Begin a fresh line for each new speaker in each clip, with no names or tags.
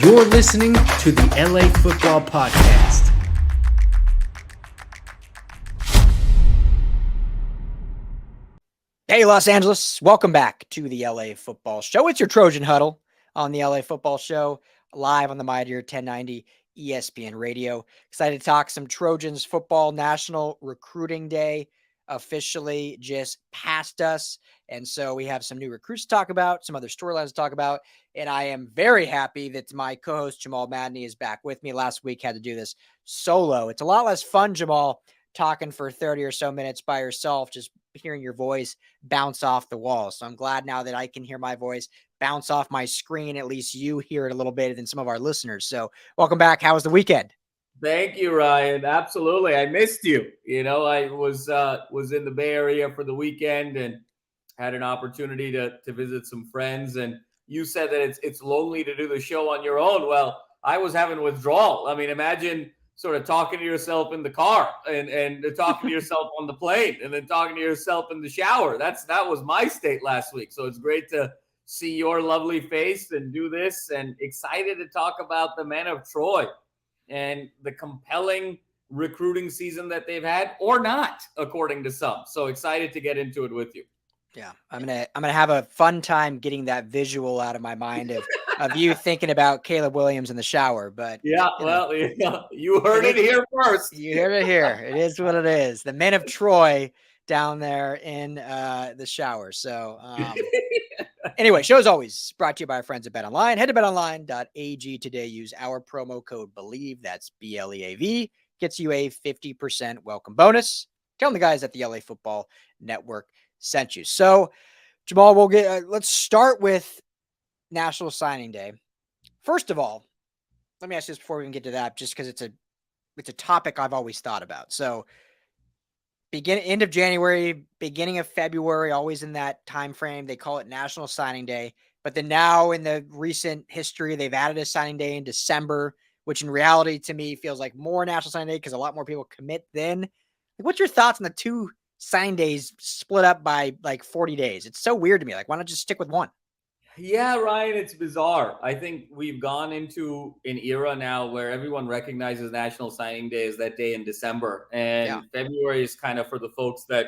You're listening to the LA Football Podcast.
Hey, Los Angeles. Welcome back to the LA Football Show. It's your Trojan Huddle on the LA Football Show, live on the My Dear 1090 ESPN Radio. Excited to talk some Trojans football. National Recruiting Day officially just passed us. And so we have some new recruits to talk about, some other storylines to talk about. And I am very happy that my co-host Jamal Madney is back with me. Last week had to do this solo. It's a lot less fun, Jamal, talking for 30 or so minutes by yourself, just hearing your voice bounce off the wall. So I'm glad now that I can hear my voice bounce off my screen. At least you hear it a little bit than some of our listeners. So welcome back. How was the weekend?
Thank you, Ryan. Absolutely. I missed you. You know, I was in the Bay Area for the weekend and had an opportunity to visit some friends. And you said that it's lonely to do the show on your own. Well, I was having withdrawal. I mean, imagine sort of talking to yourself in the car and talking to yourself on the plane and then talking to yourself in the shower. That was my state last week. So it's great to see your lovely face and do this, and excited to talk about the men of Troy and the compelling recruiting season that they've had, or not, according to some. So excited to get into it with you.
Yeah, I'm gonna have a fun time getting that visual out of my mind of you thinking about Caleb Williams in the shower. But
yeah, you heard it here first.
You heard it here. It is what it is. The men of Troy down there in the shower. So anyway, show as always brought to you by our friends at BetOnline. Head to betonline.ag today. Use our promo code BELIEVE. That's BLEAV. Gets you a 50% welcome bonus. Tell them the guys at the LA Football Network sent you. So, Jamal, we'll get. Let's start with National Signing Day. First of all, let me ask you this before we even get to that, just because it's a topic I've always thought about. So, end of January, beginning of February, always in that time frame, they call it National Signing Day. But then now, in the recent history, they've added a signing day in December, which in reality to me feels like more National Signing Day because a lot more people commit then. What's your thoughts on the two signing days split up by like 40 days? It's so weird to me. Like, why not just stick with one?
Yeah, Ryan, it's bizarre. I think we've gone into an era now where everyone recognizes National Signing Day as that day in December. And February is kind of for the folks that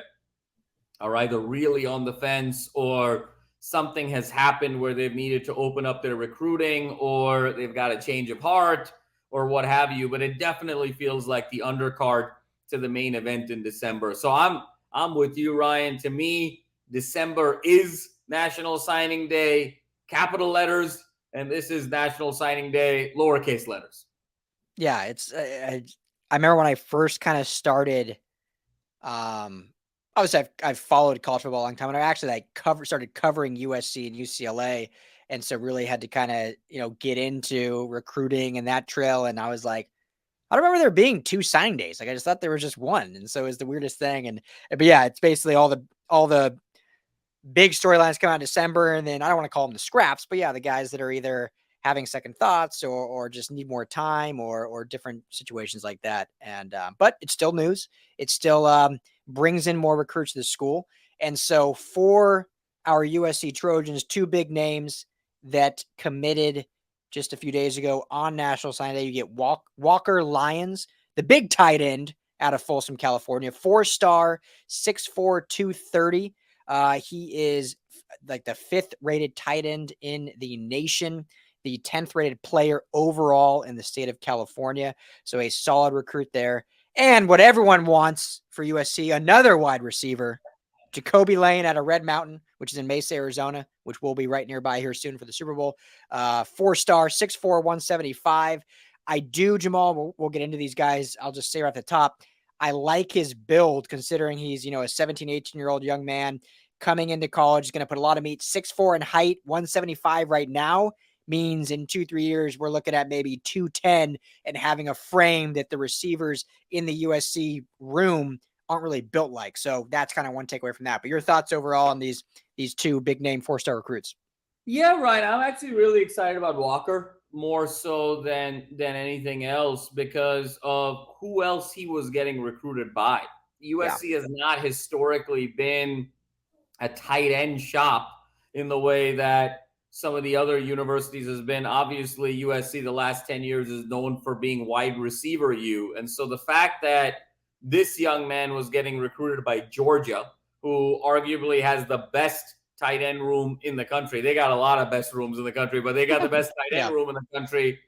are either really on the fence or something has happened where they've needed to open up their recruiting or they've got a change of heart or what have you. But it definitely feels like the undercard to the main event in December. So I'm with you, Ryan. To me, December is National Signing Day, capital letters, and this is National Signing Day, lowercase letters.
Yeah, it's. I remember when I first kind of started. Obviously, I've followed college football a long time, and I actually started covering USC and UCLA, and so really had to kind of get into recruiting and that trail. And I was like, I don't remember there being two signing days. Like, I just thought there was just one. And so it was the weirdest thing. But yeah, it's basically all the big storylines come out in December. And then I don't want to call them the scraps, but yeah, the guys that are either having second thoughts or just need more time or different situations like that. And, but it's still news. It still brings in more recruits to the school. And so for our USC Trojans, two big names that committed just a few days ago on National Signing Day, you get Walker Lyons, the big tight end out of Folsom, California, 4-star, 6'4", 230. He is like the 5th rated tight end in the nation, the 10th rated player overall in the state of California. So a solid recruit there. And what everyone wants for USC, another wide receiver, Jacoby Lane out of Red Mountain, which is in Mesa, Arizona, which will be right nearby here soon for the Super Bowl. 4-star, 6'4", 175. I do, Jamal, we'll get into these guys. I'll just say right at the top, I like his build considering he's, a 17, 18-year-old young man coming into college. He's going to put a lot of meat. 6'4" in height, 175 right now means in 2-3 years, we're looking at maybe 210 and having a frame that the receivers in the USC room aren't really built like. So that's kind of one takeaway from that. But your thoughts overall on these two big name 4-star recruits?
Yeah, Ryan, I'm actually really excited about Walker more so than anything else because of who else he was getting recruited by. USC has not historically been a tight end shop in the way that some of the other universities has been. Obviously, USC the last 10 years is known for being wide receiver U. And so the fact that this young man was getting recruited by Georgia, who arguably has the best tight end room in the country. They got a lot of best rooms in the country, but they got the best tight end room in the country.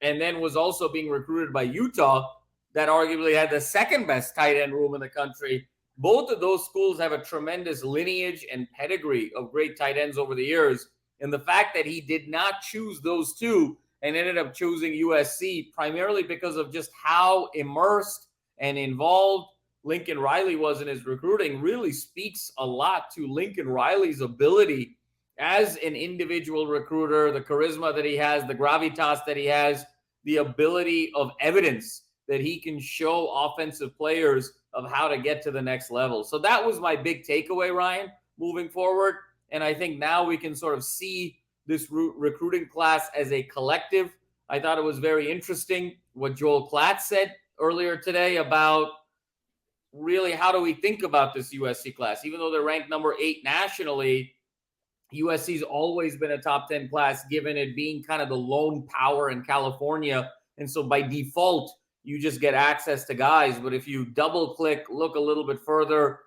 And then was also being recruited by Utah, that arguably had the second best tight end room in the country. Both of those schools have a tremendous lineage and pedigree of great tight ends over the years. And the fact that he did not choose those two and ended up choosing USC primarily because of just how immersed and involved Lincoln Riley was in his recruiting really speaks a lot to Lincoln Riley's ability as an individual recruiter, the charisma that he has, the gravitas that he has, the ability of evidence that he can show offensive players of how to get to the next level. So that was my big takeaway, Ryan, moving forward. And I think now we can sort of see this recruiting class as a collective. I thought it was very interesting what Joel Klatt said earlier today about really how do we think about this USC class. Even though they're ranked number 8 nationally, USC's always been a top 10 class, given it being kind of the lone power in California. And so by default, you just get access to guys. But if you double click, look a little bit further,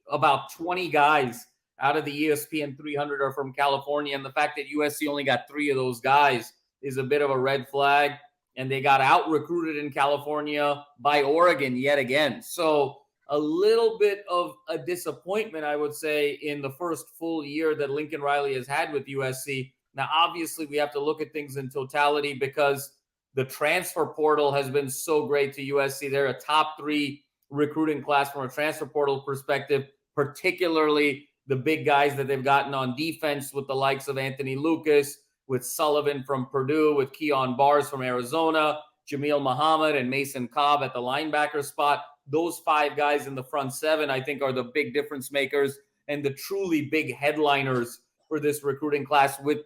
about 20 guys out of the ESPN 300 are from California. And the fact that USC only got 3 of those guys is a bit of a red flag. And they got out recruited in California by Oregon yet again. So a little bit of a disappointment, I would say, in the first full year that Lincoln Riley has had with USC. Now, obviously, we have to look at things in totality because the transfer portal has been so great to USC. They're a top 3 recruiting class from a transfer portal perspective, particularly the big guys that they've gotten on defense with the likes of Anthony Lucas, with Sullivan from Purdue, with Keon Bars from Arizona, Jameel Muhammad and Mason Cobb at the linebacker spot. Those 5 guys in the front 7, I think, are the big difference makers and the truly big headliners for this recruiting class with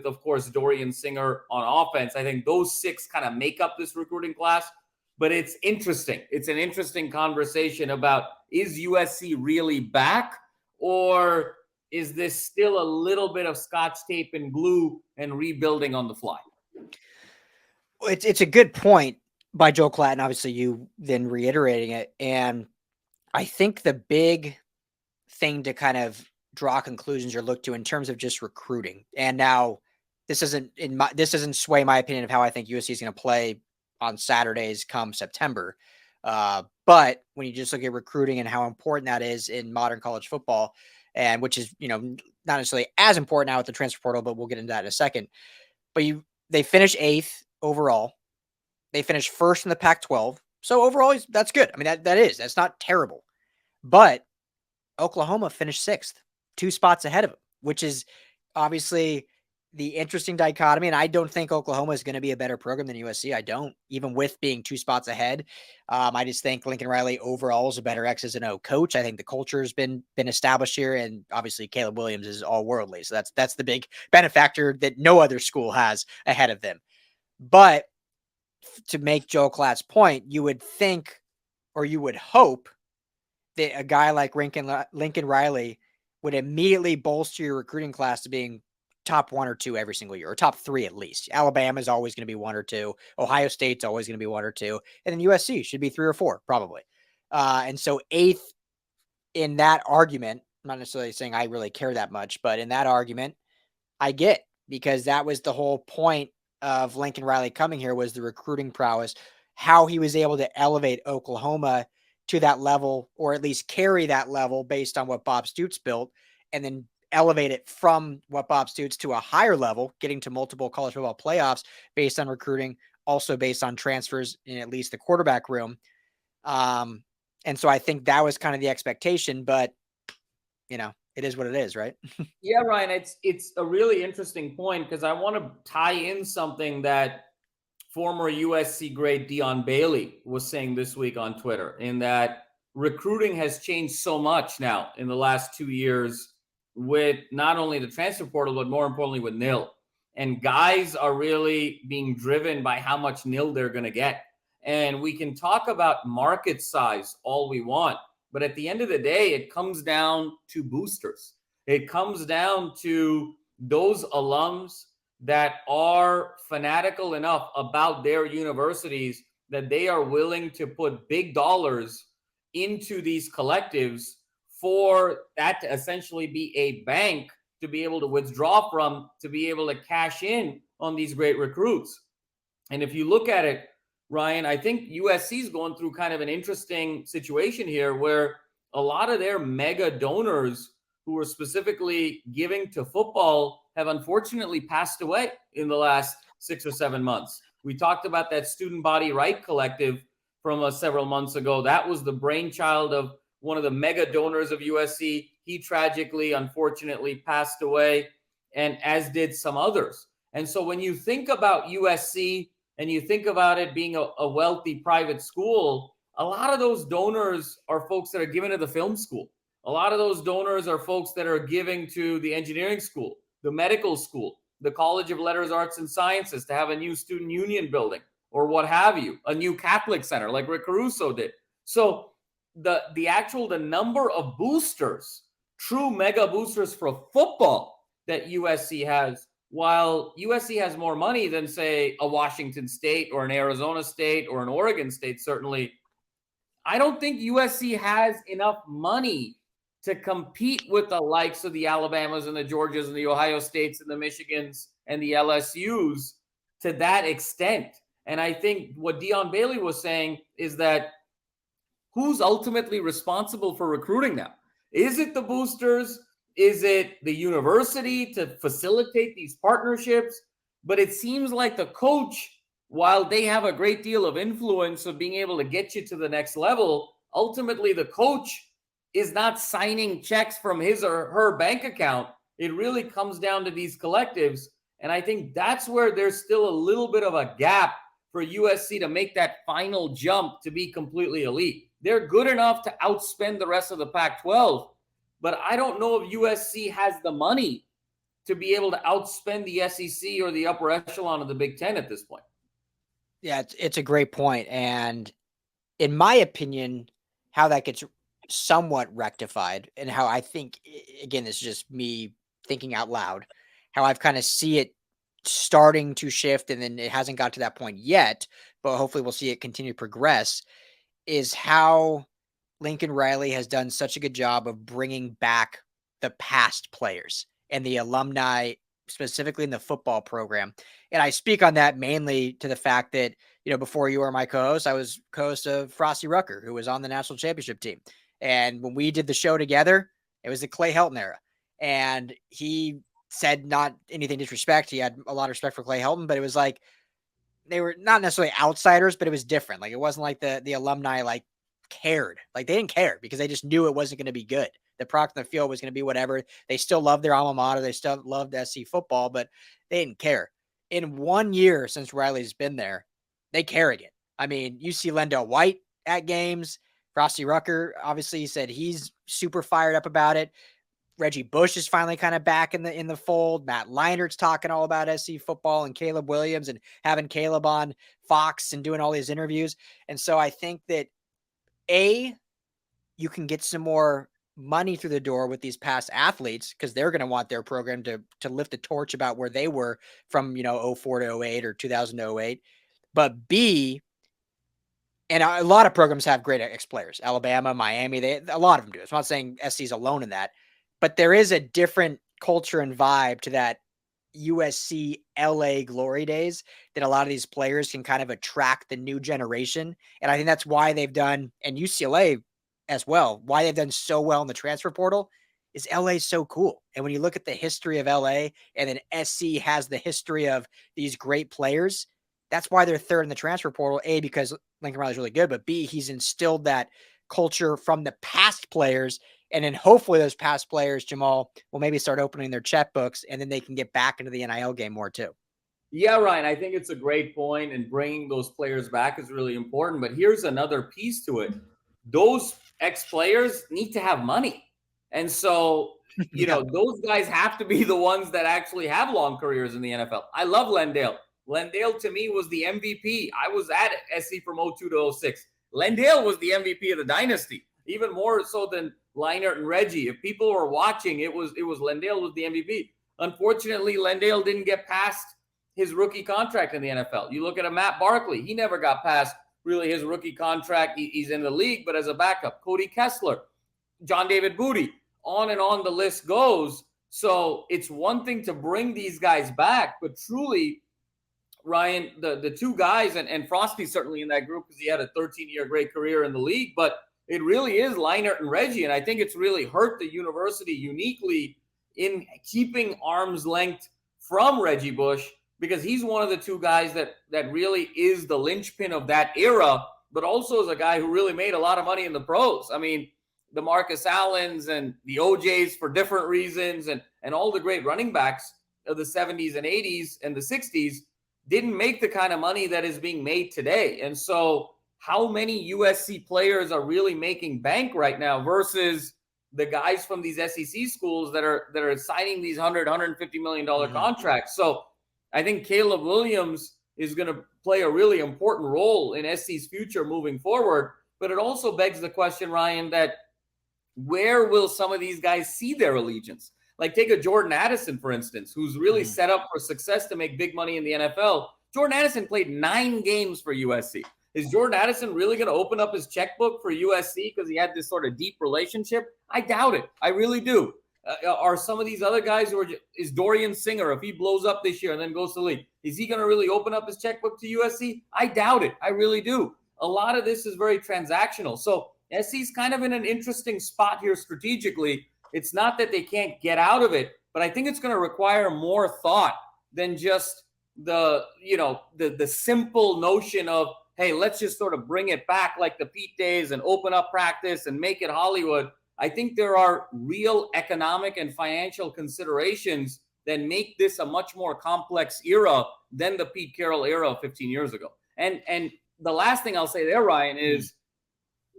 of course, Dorian Singer on offense. I think those 6 kind of make up this recruiting class. But it's interesting. It's an interesting conversation about, is USC really back, or is this still a little bit of scotch tape and glue and rebuilding on the fly?
It's a good point by Joe Klatt, and obviously you then reiterating it. And I think the big thing to kind of draw conclusions or look to in terms of just recruiting. And now this doesn't sway my opinion of how I think USC is going to play on Saturdays come September. But when you just look at recruiting and how important that is in modern college football, and which is, not necessarily as important now with the transfer portal, but we'll get into that in a second. But they finished 8th overall. They finished 1st in the Pac-12. So overall, that's good. I mean, that's not terrible. But Oklahoma finished 6th, 2 spots ahead of them, which is obviously the interesting dichotomy. And I don't think Oklahoma is going to be a better program than USC. I don't, even with being 2 spots ahead. I just think Lincoln Riley overall is a better X's and O coach. I think the culture has been established here. And obviously Caleb Williams is all worldly. So that's the big benefactor that no other school has ahead of them. But to make Joe Klatt's point, you would think, or you would hope, that a guy like Lincoln Riley would immediately bolster your recruiting class to being top 1 or 2 every single year, or top 3 at least. Alabama is always going to be 1 or 2. Ohio State's always going to be 1 or 2. And then USC should be 3 or 4, probably. And so 8th in that argument, I'm not necessarily saying I really care that much, but in that argument, I get, because that was the whole point of Lincoln Riley coming here, was the recruiting prowess, how he was able to elevate Oklahoma to that level, or at least carry that level based on what Bob Stoops built, and then elevate it from what Bob Stoops to a higher level, getting to multiple college football playoffs based on recruiting, also based on transfers in at least the quarterback room. And so I think that was kind of the expectation, but it is what it is, right?
Yeah, Ryan, it's a really interesting point, because I want to tie in something that former USC great Dion Bailey was saying this week on Twitter, in that recruiting has changed so much now in the last 2 years with not only the transfer portal, but more importantly with NIL. And guys are really being driven by how much NIL they're going to get. And we can talk about market size all we want, but at the end of the day, it comes down to boosters. It comes down to those alums that are fanatical enough about their universities that they are willing to put big dollars into these collectives for that to essentially be a bank to be able to withdraw from, to be able to cash in on these great recruits. And if you look at it, Ryan, I think USC is going through kind of an interesting situation here where a lot of their mega donors who were specifically giving to football have unfortunately passed away in the last 6 or 7 months. We talked about that Student Body Right Collective from several months ago. That was the brainchild of one of the mega donors of USC. He tragically, unfortunately, passed away, and as did some others. And so when you think about USC and you think about it being a wealthy private school, a lot of those donors are folks that are given to the film school. A lot of those donors are folks that are giving to the engineering school, the medical school, the College of Letters, Arts, and Sciences to have a new student union building or what have you, a new Catholic center like Rick Caruso did. So the number of boosters, true mega boosters for football that USC has, while USC has more money than, say, a Washington State or an Arizona State or an Oregon State, certainly, I don't think USC has enough money to compete with the likes of the Alabamas and the Georgias and the Ohio States and the Michigans and the LSUs to that extent. And I think what Dion Bailey was saying is that who's ultimately responsible for recruiting now? Is it the boosters? Is it the university to facilitate these partnerships? But it seems like the coach, while they have a great deal of influence of being able to get you to the next level, ultimately the coach is not signing checks from his or her bank account. It really comes down to these collectives. And I think that's where there's still a little bit of a gap for USC to make that final jump to be completely elite. They're good enough to outspend the rest of the Pac-12, but I don't know if USC has the money to be able to outspend the SEC or the upper echelon of the Big Ten at this point.
Yeah, it's a great point. And in my opinion, how that gets somewhat rectified and how I think, again, this is just me thinking out loud, how I've kind of see it starting to shift, and then it hasn't got to that point yet, but hopefully we'll see it continue to progress, is how Lincoln Riley has done such a good job of bringing back the past players and the alumni, specifically in the football program. And I speak on that mainly to the fact that, before you were my co-host, I was co-host of Frosty Rucker, who was on the national championship team. And when we did the show together, it was the Clay Helton era. And he said not anything disrespect. He had a lot of respect for Clay Helton, but it was like, they were not necessarily outsiders, but it was different. Like, it wasn't like the alumni cared. Like, they didn't care because they just knew it wasn't going to be good. The product on the field was going to be whatever. They still loved their alma mater. They still loved SC football, but they didn't care. In 1 year since Riley's been there, they care again. I mean, you see Lendell White at games. Frosty Rucker, obviously, he said he's super fired up about it. Reggie Bush is finally kind of back in the fold. Matt Leinert's talking all about SC football, and Caleb Williams, and having Caleb on Fox and doing all these interviews. And so I think that you can get some more money through the door with these past athletes because they're going to want their program to lift the torch about where they were from, 04 to 08 or 2000 to 08. But B, and a lot of programs have great ex-players. Alabama, Miami, a lot of them do. I'm not saying SC's alone in that, but there is a different culture and vibe to that USC LA glory days that a lot of these players can kind of attract the new generation. And I think that's why they've done, and UCLA as well, why they've done so well in the transfer portal is LA is so cool. And when you look at the history of LA, and then SC has the history of these great players, that's why they're third in the transfer portal. A, because Lincoln Riley's really good, but B, he's instilled that culture from the past players. And then hopefully those past players, Jamal, will maybe start opening their checkbooks, and then they can get back into the NIL game more too.
Yeah, Ryan, I think it's a great point, and bringing those players back is really important. But here's another piece to it. Those ex-players need to have money. And so, those guys have to be the ones that actually have long careers in the NFL. I love Lendale. Lendale, to me, was the MVP. I was at SC from 02 to 06. Lendale was the MVP of the dynasty, even more so than Leinart and Reggie. If people were watching, it was Lendale was the MVP. Unfortunately, Lendale didn't get past his rookie contract in the NFL. You look at a Matt Barkley, he never got past really his rookie contract. He's in the league, but as a backup. Cody Kessler, John David Booty, on the list goes. So it's one thing to bring these guys back, but truly, Ryan, the two guys, and Frosty certainly in that group because he had a 13-year great career in the league, but it really is Leinart and Reggie, and I think it's really hurt the university uniquely in keeping arm's length from Reggie Bush because he's one of the two guys that really is the linchpin of that era, but also is a guy who really made a lot of money in the pros. I mean, the Marcus Allens and the OJs for different reasons and all the great running backs of the 70s and 80s and the 60s didn't make the kind of money that is being made today. And so how many USC players are really making bank right now versus the guys from these SEC schools that are signing these $150 million contracts? So I think Caleb Williams is going to play a really important role in SC's future moving forward. But it also begs the question, Ryan, that where will some of these guys see their allegiance? Like take a Jordan Addison, for instance, who's really set up for success to make big money in the NFL. Jordan Addison played 9 games for USC. Is Jordan Addison really going to open up his checkbook for USC because he had this sort of deep relationship? I doubt it. I really do. Are some of these other guys is Dorian Singer, if he blows up this year and then goes to the league, is he going to really open up his checkbook to USC? I doubt it. I really do. A lot of this is very transactional. So SC's kind of in an interesting spot here strategically. It's not that they can't get out of it, but I think it's going to require more thought than just the simple notion of, hey, let's just sort of bring it back like the Pete days and open up practice and make it Hollywood. I think there are real economic and financial considerations that make this a much more complex era than the Pete Carroll era 15 years ago. And the last thing I'll say there, Ryan, is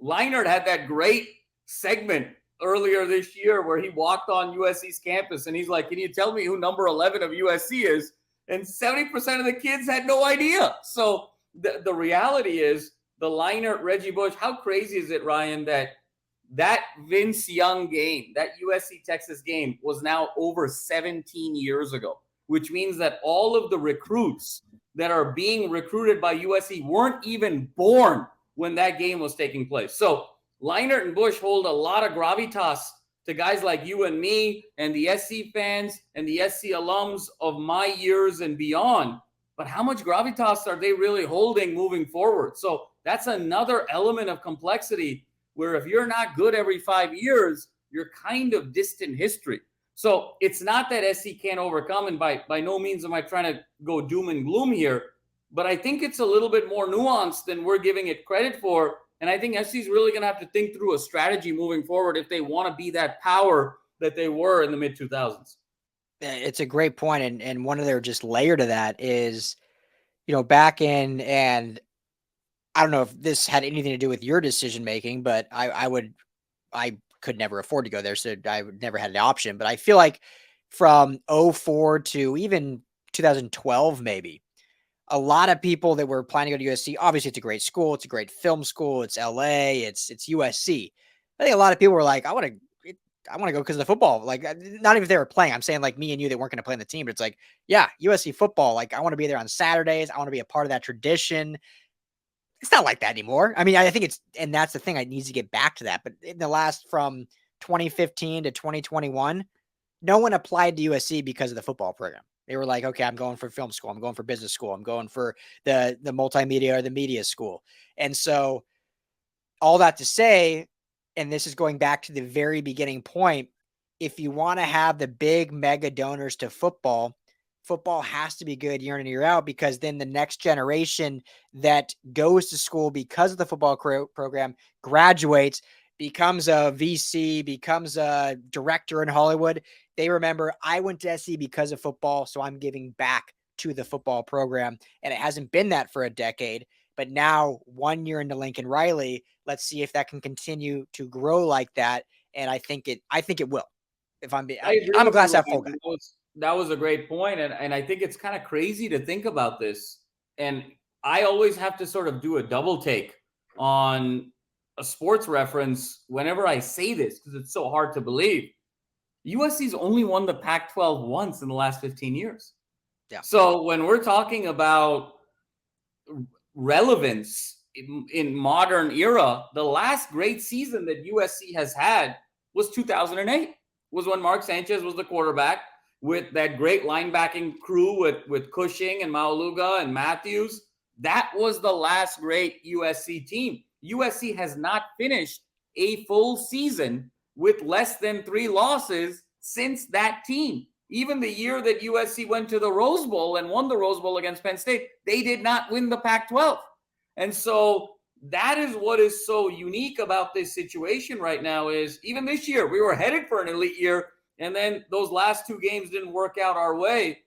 Leinart had that great segment earlier this year where he walked on USC's campus and he's like, can you tell me who number 11 of USC is? And 70% of the kids had no idea. So the reality is the Leinart, Reggie Bush, how crazy is it, Ryan, that Vince Young game, that USC-Texas game was now over 17 years ago, which means that all of the recruits that are being recruited by USC weren't even born when that game was taking place. So Leinart and Bush hold a lot of gravitas to guys like you and me and the SC fans and the SC alums of my years and beyond. But how much gravitas are they really holding moving forward? So that's another element of complexity where if you're not good every 5 years, you're kind of distant history. So it's not that SC can't overcome, and by no means am I trying to go doom and gloom here, but I think it's a little bit more nuanced than we're giving it credit for. And I think SC is really going to have to think through a strategy moving forward if they want to be that power that they were in the mid-2000s.
It's a great point. And one of their just layer to that is, back in, and I don't know if this had anything to do with your decision-making, but I could never afford to go there. So I never had an option, but I feel like from 2004 to even 2012, maybe, a lot of people that were planning to go to USC, obviously it's a great school. It's a great film school. It's LA. It's USC. I think a lot of people were like, I want to go because of the football. Like, not even if they were playing. I'm saying like me and you that weren't going to play on the team, but it's like, yeah, USC football. Like, I want to be there on Saturdays. I want to be a part of that tradition. It's not like that anymore. I mean, I think and that's the thing. I need to get back to that. But in the last, from 2015 to 2021, no one applied to USC because of the football program. They were like, okay, I'm going for film school. I'm going for business school. I'm going for the multimedia or the media school. And so all that to say, and this is going back to the very beginning point, if you want to have the big mega donors to football has to be good year in and year out, because then the next generation that goes to school because of the football program graduates, becomes a VC, becomes a director in Hollywood. They remember, I went to SC because of football, so I'm giving back to the football program. And it hasn't been that for a decade. But now, 1 year into Lincoln Riley, let's see if that can continue to grow like that. And I think it will. If I'm a glass half full guy.
That was a great point. And I think it's kind of crazy to think about this. And I always have to sort of do a double take on a sports reference whenever I say this, because it's so hard to believe. USC's only won the Pac-12 once in the last 15 years.
Yeah.
So when we're talking about relevance in modern era, the last great season that USC has had was 2008, was when Mark Sanchez was the quarterback with that great linebacking crew with Cushing and Mauluga and Matthews. That was the last great USC team. USC has not finished a full season with less than 3 losses since that team. Even the year that USC went to the Rose Bowl and won the Rose Bowl against Penn State, they did not win the Pac-12. And so that is what is so unique about this situation right now is even this year, we were headed for an elite year, and then those last 2 games didn't work out our way.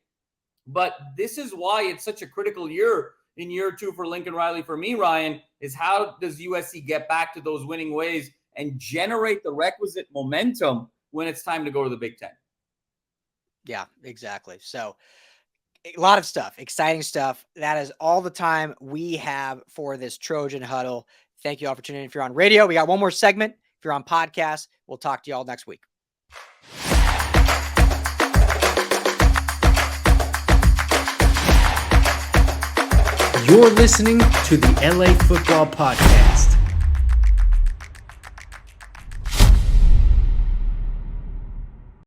But this is why it's such a critical year in year 2 for Lincoln Riley. For me, Ryan, is how does USC get back to those winning ways and generate the requisite momentum when it's time to go to the Big Ten?
Yeah, exactly. So a lot of stuff, exciting stuff. That is all the time we have for this Trojan Huddle. Thank you all for tuning in. If you're on radio, we got one more segment. If you're on podcast, we'll talk to you all next week.
You're listening to the LA Football Podcast.